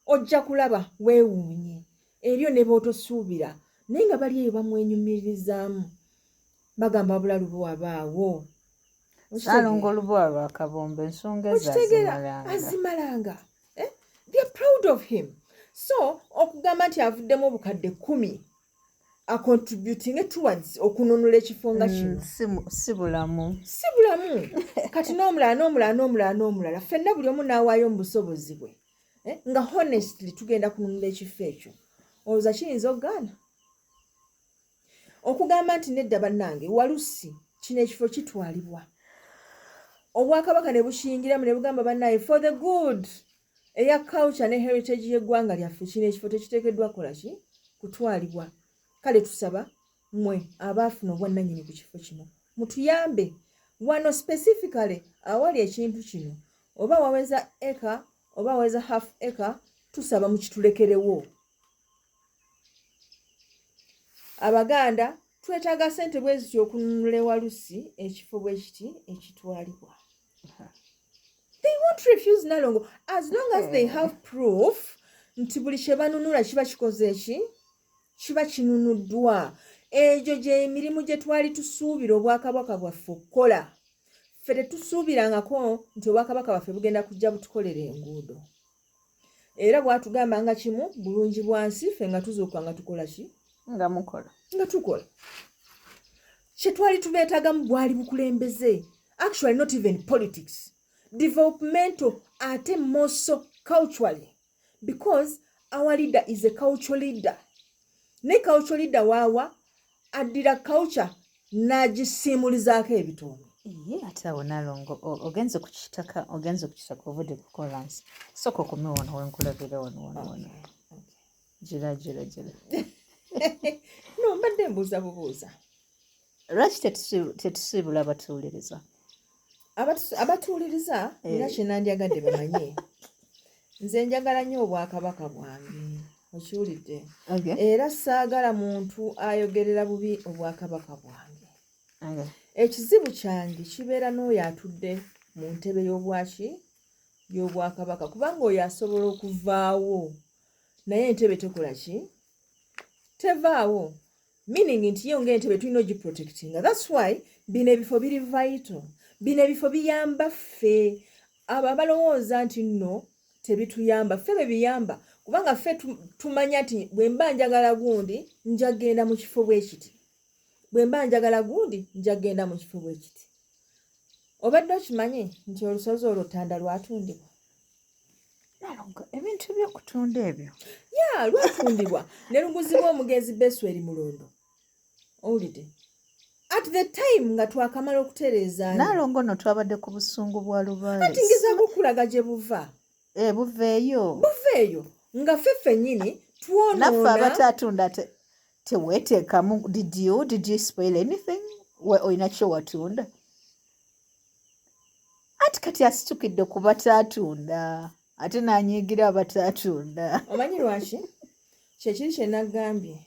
Speaker 2: ojja kulaba weewuunye eryo ne b'otosuubira naye nga bali eyo bamwenyumirizaamu bagamba bula Lubowa baawo
Speaker 1: Naalongo Lubowa lwakabombe ensonga
Speaker 2: azimalanga they're proud of him so okugamba nti avuddemu obukadde 10 acontributing towards okununula ekifo nga kino
Speaker 1: si bulamu
Speaker 2: kati n'omulala ffenna buli omu n'awaayo mu busobozi bwe nga honestly tugenda kununula ekifo ekyo olowooza kiyinza okugaana okugamba nti nedda bannange Walusi kino ekifo kitwalibwa Obwakabaka ne bushingiramu ne bugamba bannaye for the good eya culture ne heritage y'eggwanga lyaffe kino ekifo tekiteekeddwa kola ki kutwalibwa kale tusaba mmwe abaafuna obwannannyini ku kifo kino mutuyambe wano specifically awali ekintu kino oba waweza eka oba waweza half eka tusaba mukitulekerewo. Abaganda twetaaga ssente bwe zityo okununula ewalusi ekifo bwe kiti ekitwalibwa. They won't refuse Nalongo as long as they have proof nti buli kye banunula kiba kikoze eki kiba kinunuddwa. Egyo gye emirimu gye twali tusuubira obwakabaka bwaffe okukola. Ffe tetusuubirangako nti obwakabaka bwaffe bugenda kujja butukolera enguudo. Era bwatugamba nga kimu bulungi bwansi ffe nga tuzuuka nga tukola ki? Nga tukola. Kye twali tubeetagamu bwali bukulembeze. Actually not even politics. Developmental ate more so culturally. Because our leader is a cultural leader. Ne cultural leader wawa addira culture n'agisimulizaako ebitono.
Speaker 1: Ye ate awo Nalongo ogenze kukitaka ovudde ku kolansi sooka okome wano wenkulabira wano. Gira.
Speaker 2: No, mbadde mbuuza bubuuza.
Speaker 1: Lwaki tetusiibula abatuwuliriza?
Speaker 2: Abatuwuliriza era kye nandyagadde bamanye. Nze njagala nnyo obwakabaka bwange. Okiwulidde? Era saagala muntu ayogerera bubi obwakabaka bwange. Ekizibu kyange kibeera n'oyo atudde mu ntebe y'obwakabaka kubanga oyo asobola okuvaawo naye entebe tekola ki? Tevaawo. Meaning nti yo ng'entebe tulina ogiprotectinga. That's why bino ebifo biri vital. Bino ebifo biyamba ffe. Abo abalowooza nti nno tebituyamba ffe bebiyamba kubanga ffe tumanya nti bwe mba njagala gundi njagenda mu kifo bwe kiti. Bwe mba njagala gundi njagenda mu kifo bwe kiti. Obadde okimanyi nti olusozi olwo ttanda lwatundibwa?
Speaker 1: Nalongo ebintu by'okutunda ebyo.
Speaker 2: Lwatundibwa ne luguzibwa omugenzi Besweri Mulondo. Owulidde? At the time nga twakamala okutereeza.
Speaker 1: Nalongo no twabadde ku busungu bwa Lubaale.
Speaker 2: Ati ngezaako okulaga gye buva.
Speaker 1: Buveeyo.
Speaker 2: Nga ffe ffennyini twonoona.
Speaker 1: Naffe abatatunda teweeteekamu. Did you spoil anything? Oyina kyo watunda? Ati kati asitukidde ku bataatunda. Ate n'anyiigira abatatunda.
Speaker 2: Omanyi lwaki? Kyekiri kye nagambye.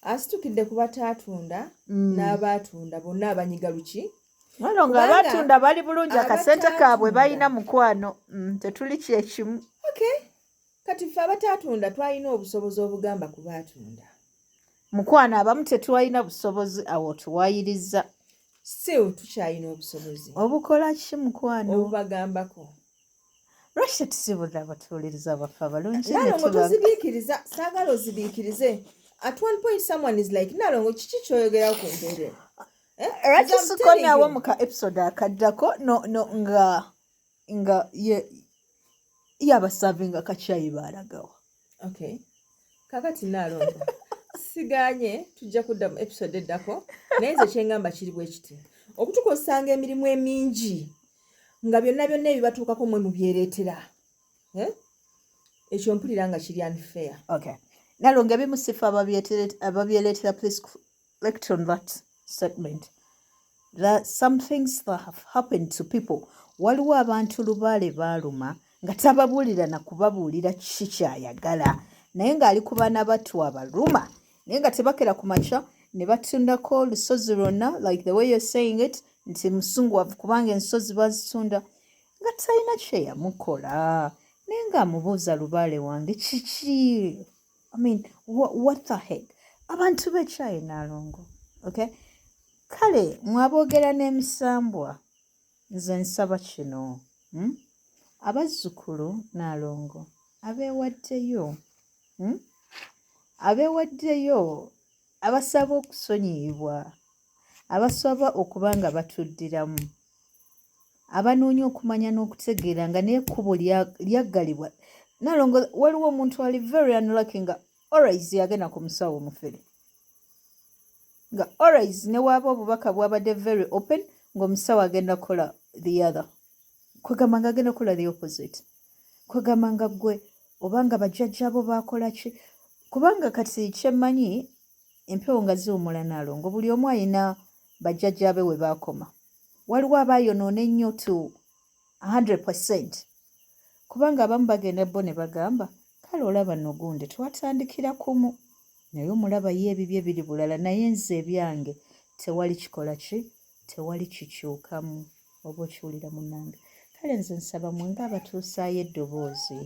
Speaker 2: Asitukidde ku bataatunda n'abaatunda bonna abanyiga luki?
Speaker 1: Nalongo abaatunda bali bulungi akasente kaabwe balina mukwano. Tetuli kyekimu.
Speaker 2: Okay. Kati ffe abataatunda twalina obusobozi obugamba ku baatunda.
Speaker 1: Mukwano abamu tetwalina busobozi awo tuwayiriza.
Speaker 2: Still tukyalina obusobozi.
Speaker 1: Obukola ki mukwano?
Speaker 2: Obubagambako.
Speaker 1: Lwaki tusibuza abatuwuliriza baffe abalungi?
Speaker 2: Nalongo tozibiikiriza, saagala ozibiikirize. At one point someone is like, Nalongo kiki kyoyogera ku mbeere?
Speaker 1: Lwaki sikomyawo mu ka episode akaddako nga ye abasavinga kacyayi baalagawa.
Speaker 2: Okay. Kakati Nalongo. Siganye tujja kudda mu episode eddako naye nze kyengamba kiri bwe kiti. Okutukozesanga emirimu emingi nga byonna ebibatuukako mwe mubyereetera. Ekyo mpulira nga kiri unfair.
Speaker 1: Okay. Nalongo ebimusifa ababyereetera, please reflect on that statement. That some things that have happened to people. Waliwo abantu Lubaale baaluma nga tababuulira na kubabuulira kiki kyayagala. Naye ng'ali ku baana battu abaluma. Naye nga tebakera ku makya ne batundako olusozi lwonna like the way you're saying it nti musunguwavu kubanga ensozi bazitunda nga talina kye yamukola. Naye ng'amubuuza Lubaale wange kiki? I mean, what the heck? Abantu b'ekyayi Nalongo. Okay? Kale mwaboogera n'emisambwa. Nze nsaba kino. Abazzukulu Nalongo abeewaddeyo. Abeewaddeyo abasaba okusonyiyibwa. Abasaba okuba nga batuddiramu. Abanoonya okumanya n'okutegeera nga n'ekkubo lyaggalibwa. Nalongo waliwo omuntu ali very unlucky nga always yagenda ku musawo omufere. Nga always ne waaba obubaka bwabadde very open ng'omusawo agenda kukola the other. Kwegamba nga agenda kukola the opposite. Kwegamba nga ggwe obanga bajjajjaabo baakola ki? Kubanga kati kyemmanyi empewo nga ziwumula Naalongo buli omu ayina bajjajjaabe we baakoma. Waliwo abaayonoona ennyo to 100%. Kubanga abamu bagenda bo ne bagamba kale olaba nno gunde twatandikira kumu naye omulaba ye ebibye biri bulala naye nze ebyange tewali kikola tewali kikyukamu oba okiwulira munnange. Kale nze nsaba mwenga abatuusaayo eddoboozi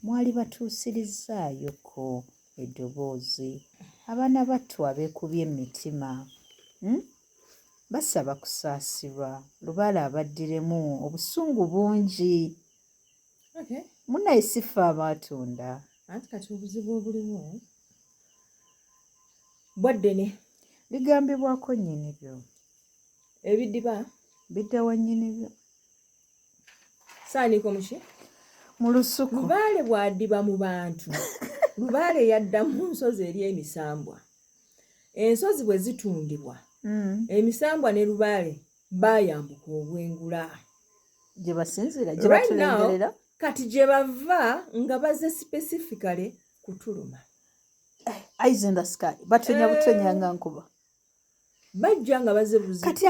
Speaker 1: mwali batuusirizaayoko eddoboozi. Abaana battu abeekubye emitima basaba kusaasirwa. Lubaale abaddiremu obusungu bungi. Munnaye sife abaatunda.
Speaker 2: Anti kati obuzibu obulimu bwaddene
Speaker 1: Bigambibwako nnyini byo.
Speaker 2: ebiddiba
Speaker 1: Biddawa nnyini byo.
Speaker 2: saaniko muki
Speaker 1: Mu lusuku.
Speaker 2: Lubaale bw'addiba mu bantu Lubaale yadda mu nsozi eri emisambwa. Ensozi bwe zitundibwa emisambwa ne Lubaale baayambuka obwengula.
Speaker 1: Gye basinzira gye batulengerera.
Speaker 2: Kati gye bava nga baze specifically kutuluma.
Speaker 1: Eyes in the sky. Batonya butonya nga nkuba.
Speaker 2: Bajja nga baze buzi.
Speaker 1: Kati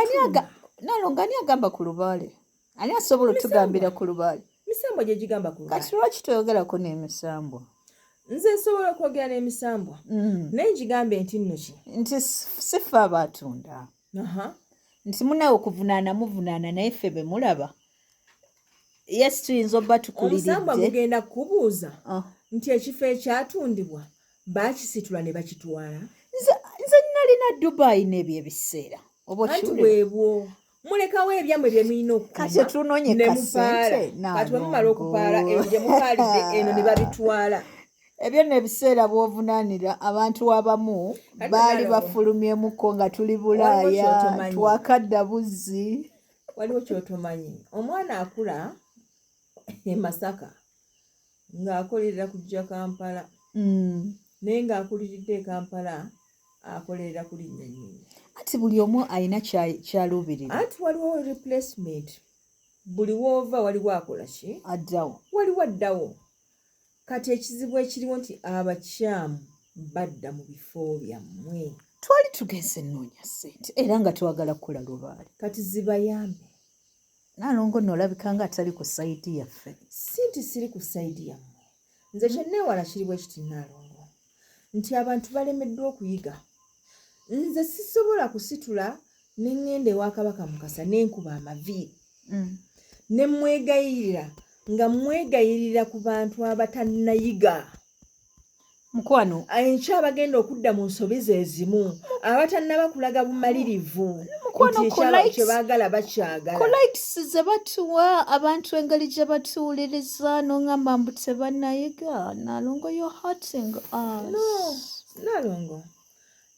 Speaker 1: Naalongo ani agamba ku Lubaale? Ani asobola otugambira ku Lubaale?
Speaker 2: Misambwa gye gigamba ku Lubaale.
Speaker 1: Kati lwaki toyogerako n'emisambwa?
Speaker 2: Nze nsobola okwogera n'emisambwa naye ngigambe nti nno ki
Speaker 1: nti sife abaatunda. Nti munawe okuvunaana muvunaana naye ffe be mulaba. Yes, tuyinza obba tukuliridde.
Speaker 2: Omusambwa mugenda kubuuza nti ekifo ekyatundibwa baakisitula ne bakitwala.
Speaker 1: Nze nalina Dubai n'ebyo ebiseera.
Speaker 2: Anti bwebwo mulekawo ebyamwe bye mulina okukuma.
Speaker 1: Kati tunoonye kasente.
Speaker 2: Kati bwe mumala okupaala ebyo gye mupaalidde eno ne babitwala.
Speaker 1: Ebyo n'ebiseera bw'ovunaanira abantu abamu baali bafulumyemuko nga tuli Bulaaya twakadda buzzi.
Speaker 2: Waliwo ky'otomanyi. Omwana akula e Masaka ng'akolerera kujja Kampala naye ng'akuliridde e Kampala akolerera ku linnya nnyingi.
Speaker 1: Ati buli omu alina ky'aluubirira.
Speaker 2: Ati waliwo replacement. Buli w'ova waliwo akola ki?
Speaker 1: Addawo.
Speaker 2: Waliwo addawo. Kati ekizibu ekiriwo nti abakyamu badda mu bifo byammwe.
Speaker 1: Twali tugenze nnoonya ssente era nga twagala kula Lubaale.
Speaker 2: Kati zibayambe.
Speaker 1: Naalongo n'olabika nga atali ku sayidi yaffe.
Speaker 2: Si nti siri ku sayidi yammwe. Nze kyenneewala kiri bwe kiti Naalongo. Nti abantu balemeddwa okuyiga. Nze sisobola kusitula ne ŋŋenda ewa Kabaka Mukasa n'enkuba amaviiri. Ne mwegayirira nga mwegayirira ku bantu abatannayiga.
Speaker 1: Mukwano.
Speaker 2: Enkya abagenda okudda mu nsobi ze zimu. Abatannaba kulaga bumalirivu.
Speaker 1: Mukwano
Speaker 2: kye baagala bakyagala.
Speaker 1: Ku likes ze batuwa abantu engeri gye batuwuliriza n'oŋŋamba mbu tebannayiga. Naalongo you're hurting us.
Speaker 2: No, Naalongo.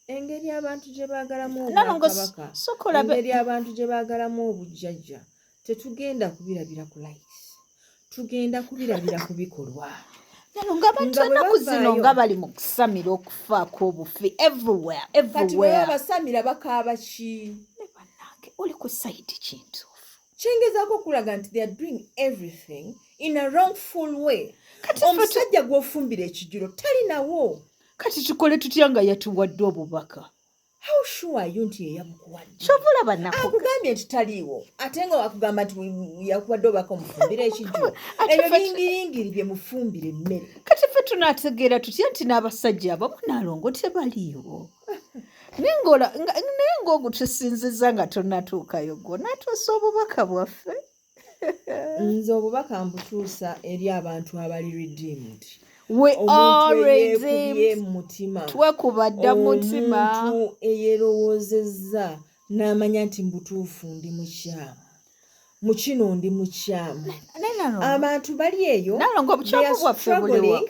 Speaker 2: Engeri abantu gye baagalamu obwakabaka. Engeri abantu gye baagalamu obujjajja. Tetugenda kubirabira ku likes. Tugenda kubirabira ku bikolwa.
Speaker 1: Naalongo abantu ennaku zino nga bali mu kusamira okufaako obufi everywhere.
Speaker 2: Kati bwe babasamira bakaaba ki?
Speaker 1: Ne bannange oli ku sayidi kintuufu.
Speaker 2: Kyengezaako okulaga nti they are doing everything in a wrongful way. Omusajja gw'ofumbira ekijjulo talinawo.
Speaker 1: Kati tukole tutya nga yatuwadde obubaka?
Speaker 2: How sure are you nti yeyabukuwadde?
Speaker 1: Kyovula bannako.
Speaker 2: Akugambye nti taliiwo. Ate nga wakugamba nti yakuwadde obubaka omufumbira ekijjulo. Ebyo bingiringiri bye mufumbira emmere.
Speaker 1: Kati ffe tunaategeera tutya nti n'abasajja abamu Naalongo tebaliiwo. Naye ng'ogwo tusinziza nga tonnatuukayo gwo n'atuusa obubaka bwaffe.
Speaker 2: Nze obubaka mbutuusa eri abantu abali redeemed.
Speaker 1: We are redeemed.
Speaker 2: Mutima.
Speaker 1: Twekubadda mutima.
Speaker 2: Omuntu eyeerowoozezza n'amanya nti mbutuufu ndi mukyamu. Mu kino ndi mukyamu. Abantu bali eyo.
Speaker 1: Naalongo obukyamu bwaffe buliwa.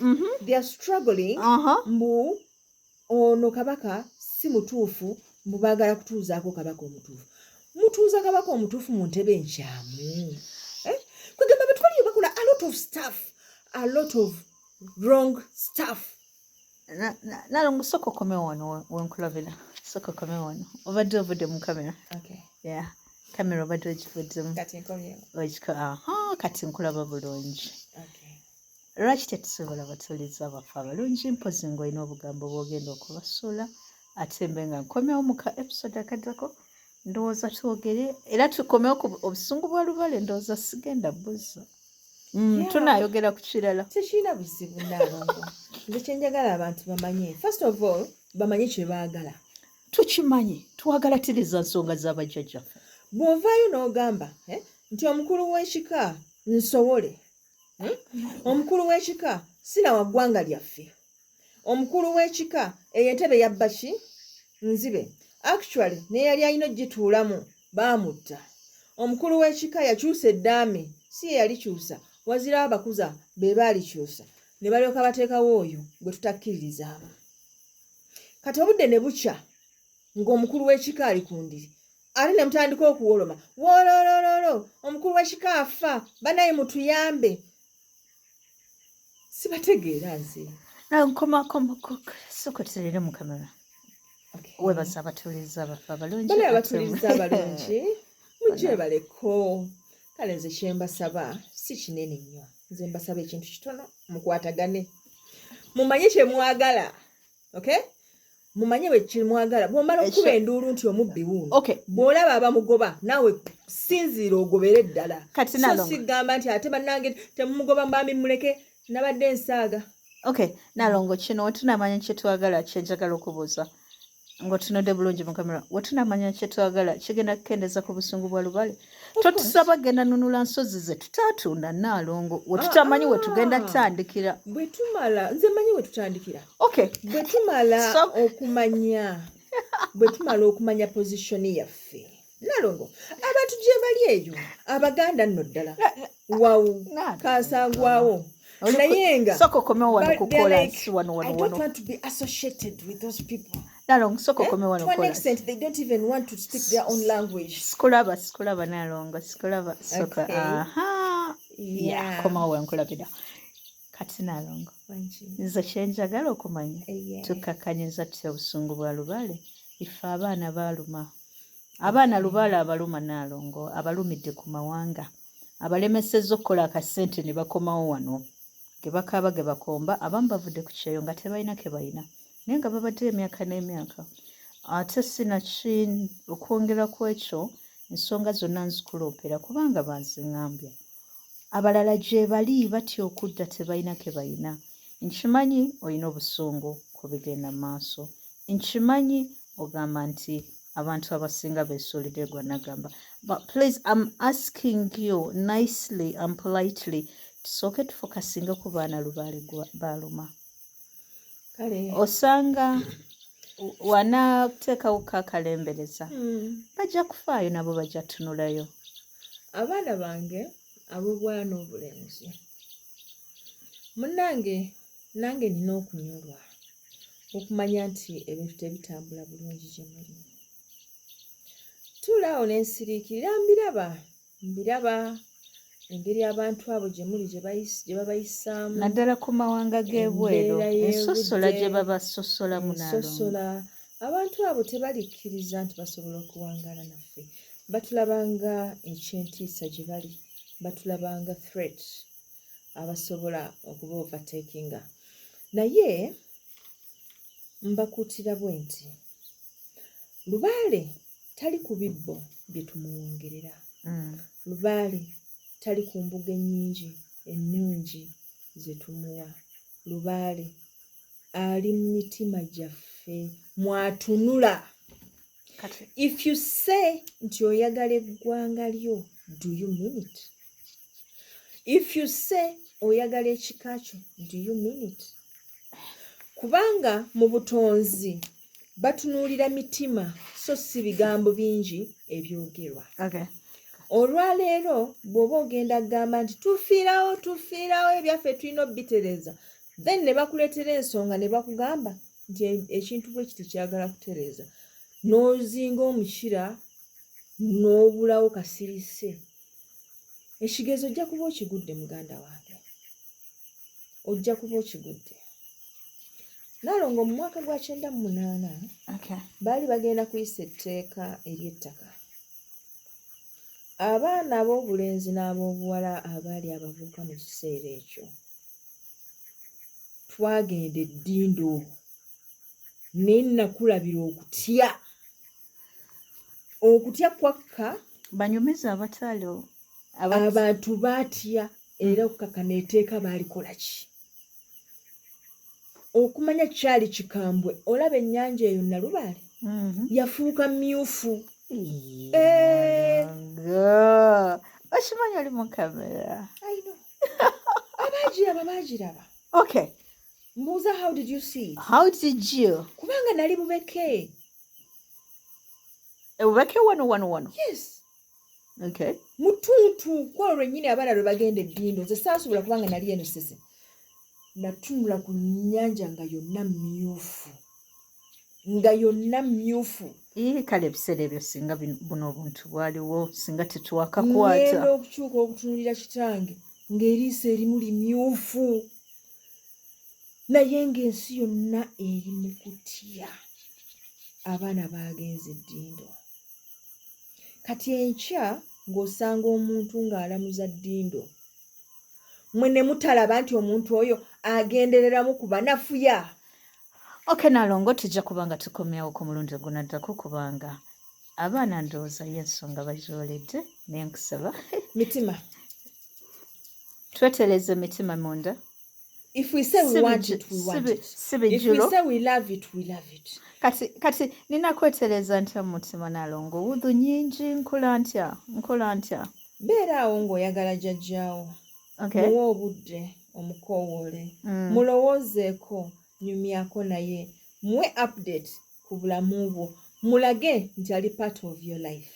Speaker 2: They are struggling. Mbu ono kabaka si mutuufu mbu baagala kutuuzaako kabaka omutuufu. Mutuuza kabaka omutuufu mu ntebe enkyamu. Kwegamba abantu bali bakola a lot of stuff. A lot of wrong stuff.
Speaker 1: Naalongo soko kome wano wenkulabira. Soko kome wano. Obadde ovudde mu kamera.
Speaker 2: Okay.
Speaker 1: Yeah. Kamera obadde ogivuddemu.
Speaker 2: Kati nkomyewo.
Speaker 1: Kati nkulaba bulungi.
Speaker 2: Okay.
Speaker 1: Lwaki tetusobola batuuliza abaffe abalungi mpozi ng'olina obugambo bw'ogenda okubasuula ate mbe nga nkomyewo mu ka episode akaddako ndowooza twogere era tukomewo ku obusungu bwa lubale ndowooza sigenda buzza tunaayogera ku kirala
Speaker 2: tekirina buzibu Naalongo nze kyenjagala abantu bamanye first of all bamanye kye baagala
Speaker 1: tukimanyi twagala tiriza nsonga z'abajjajjaffe
Speaker 2: bw'ovaayo n'ogamba nti omukulu w'ekika nsobole omukulu w'ekika sina wa ggwanga lyaffe omukulu w'ekika eyo entebe yabba ki nzibe actually neyali alina ogituulamu baamutta omukulu w'ekika yakyusa eddaame si ye yalikyusa wazira abakuza be baalikyusa ne balyoka bateekawo oyo gwe tutakkiririzaamu kati obudde ne bukya ng'omukulu w'ekika ali ku ndiri ate ne mutandika okuwoloma wololololo omukulu w'ekika afa banaye mutuyambe sibategeera nze
Speaker 1: sokoterere mu kamera webaza abatuliza abafe abalungi
Speaker 2: bale abatuliza abalungi mujebaleko kale nze kyembasaba si kinene nnyo nze mbasaba ekintu kitono mukwatagane mumanye kyemwagala okay mumanye bwe kimwagala bw'omala okuba enduulu nti omubbi wuuno bw'olaba abamugoba naawe sinziira ogobere ddala so sigamba nti ate bannange temumugoba mbambi muleke nabadde ensaaga
Speaker 1: Naalongo kino wetunamanya kyetwagala kyenjagala okubuuza ng'otunudde bulungi mu kamera wetunamanya kyetwagala kigenda kukendeeza ku busungu bwa lubale totusaba genda nunula nsozi ze tutaatunda Naalongo wetutamanyi wetugenda tutandikira
Speaker 2: bwe tumala nze manyi wetutandikira bwe tumala okumanya pozishoni yaffe Naalongo abantu gye bali eyo abaganda nno ddala wawu kaasangwawo naye nga
Speaker 1: soko komewo wano kukola si wano
Speaker 2: I don't want to be associated with those people
Speaker 1: Naalongo soko komewo wano
Speaker 2: to an extent they don't even want to speak their own language
Speaker 1: sikulaba Naalongo sikulaba soko komawo wankulabira kati Naalongo nze kyenjagala okumanya tukkakanyiza tutya obusungu bwa lubale ife abaana baluma abaana lubale abaluma Naalongo abalumidde ku mawanga abalemesezza okukola akasente ne bakomawo wano ge bakaaba ge bakomba abamu bavudde ku kyeyo nga tebalina ke balina naye nga babadde emyaka n'emyaka ate sinaki okwongera ku ekyo ensonga zonna nzikuloopera kubanga banziŋŋambya abalala gye bali batya okudda tebalina ke balina nkimanyi olina obusungu ku bigenda mu maaso nkimanyi ogamba nti abantu abasinga beesuulidde gwa nagamba but please I'm asking you nicely and politely tusooke tufokasinga ku baana lubaale baluma osanga wanateekawo kakalembereza bajja kufaayo nabo bajja tunulayo
Speaker 2: abaana bange ab'obwana obulenzi munnange nange nina okunyolwa okumanya nti ebintu tebitambula bulungi gye muli tulaawo n'ensiriikirira mbiraba engeri abantu abo gye muli gye babayisaamu
Speaker 1: naddala ku mawanga g'ebweru ensosola gye babasosolamu
Speaker 2: ensosola abantu abo tebalikkiriza nti basobola okuwangaala naffe batulabanga ekyentiisa gye bali batulabanga threat abasobola okuba overtakinga naye mbakuutira bwe nti lubaale tali ku bibbo bye tumuwongerera lubaale tali ku mbuga ennyingi ennungi ze tumuwa lubaale ali mu mitima gyaffe mwatunula if you say nti oyagala eggwanga lyo do you mean it if you say oyagala ekika kyo do you mean it kubanga mu butonzi batunuulira mitima so si bigambo bingi ebyogerwa olwaleero bw'oba ogenda kugamba nti tufiirawo ebyaffe tulina obitereza then ne bakuleetera ensonga ne bakugamba nti ekintu bwe kiti kyagala kutereeza n'ozinga omukira n'obulawo kasirise ekigezo ojja kuba okigudde muganda wange ojja kuba okigudde Naalongo mu mwaka gwa 98 baali bagenda kuyisa etteeka ery'ettaka abaana ab'obulenzi n'ab'obuwala abaali abavubuka mu kiseera ekyo twagenda eddindo naye nakulabira okutya kwakka
Speaker 1: banyumiza abatalo
Speaker 2: abantu baatya era okukaka neeteeka baalikola ki okumanya kyali kikambwe olaba ennyanja eyo Nalubaale yafuuka myufu
Speaker 1: okimanyi oli mu kamera
Speaker 2: ayino baagiraba
Speaker 1: okay
Speaker 2: mbuuza how did you see it
Speaker 1: how did you
Speaker 2: kubanga nali Bubeke
Speaker 1: Bubeke 101
Speaker 2: yes
Speaker 1: okay
Speaker 2: mutuntu kwa lwennyini abaana lwe bagenda eddindo nze saasobola kubanga nali eno sese natunula ku nnyanja nga yonna myufu
Speaker 1: kale ebiseera ebyo singa buno obuntu bwaliwo singa tetwakakwata
Speaker 2: ngenda okukyuka okutunulira kitange ng'eriiso erimu limyufu naye ng'ensi yonna eri mu kutya abaana baagenze eddindo kati enkya ng'osanga omuntu ng'alamuza ddindo mwe ne mutalaba nti omuntu oyo agendereramu kuba nafuya
Speaker 1: okay Nalongo tujja kubanga tukomyawo ku mulundi gunaddako kubanga abaana ndowooza y'ensonga bazooledde naye nkusaba
Speaker 2: mitima
Speaker 1: twetereze emitima munda
Speaker 2: if we say we want it we want it if we say we love it we love it
Speaker 1: kati nina kwetereza ntya mu mutima Nalongo wudhu nyingi nkola ntya
Speaker 2: beera awo ng'oyagala jjajjaawo
Speaker 1: okay
Speaker 2: muwe obudde omukoowole mulowoozeeko nyumyako naye muwe update ku bulamu bwo mulage nti ali part of your life.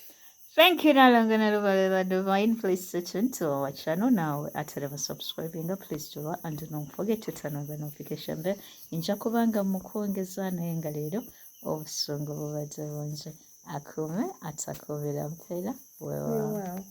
Speaker 1: Thank you Nalongo Nalubaale Divine. Please stay tuned to our channel now. Atalevo subscribing, please do that and don't forget to turn on the notification bell. Nja kubanga mukwongeza naye nga leero obusungu bubadde bungi akume atakuumira mpeera weewaawo.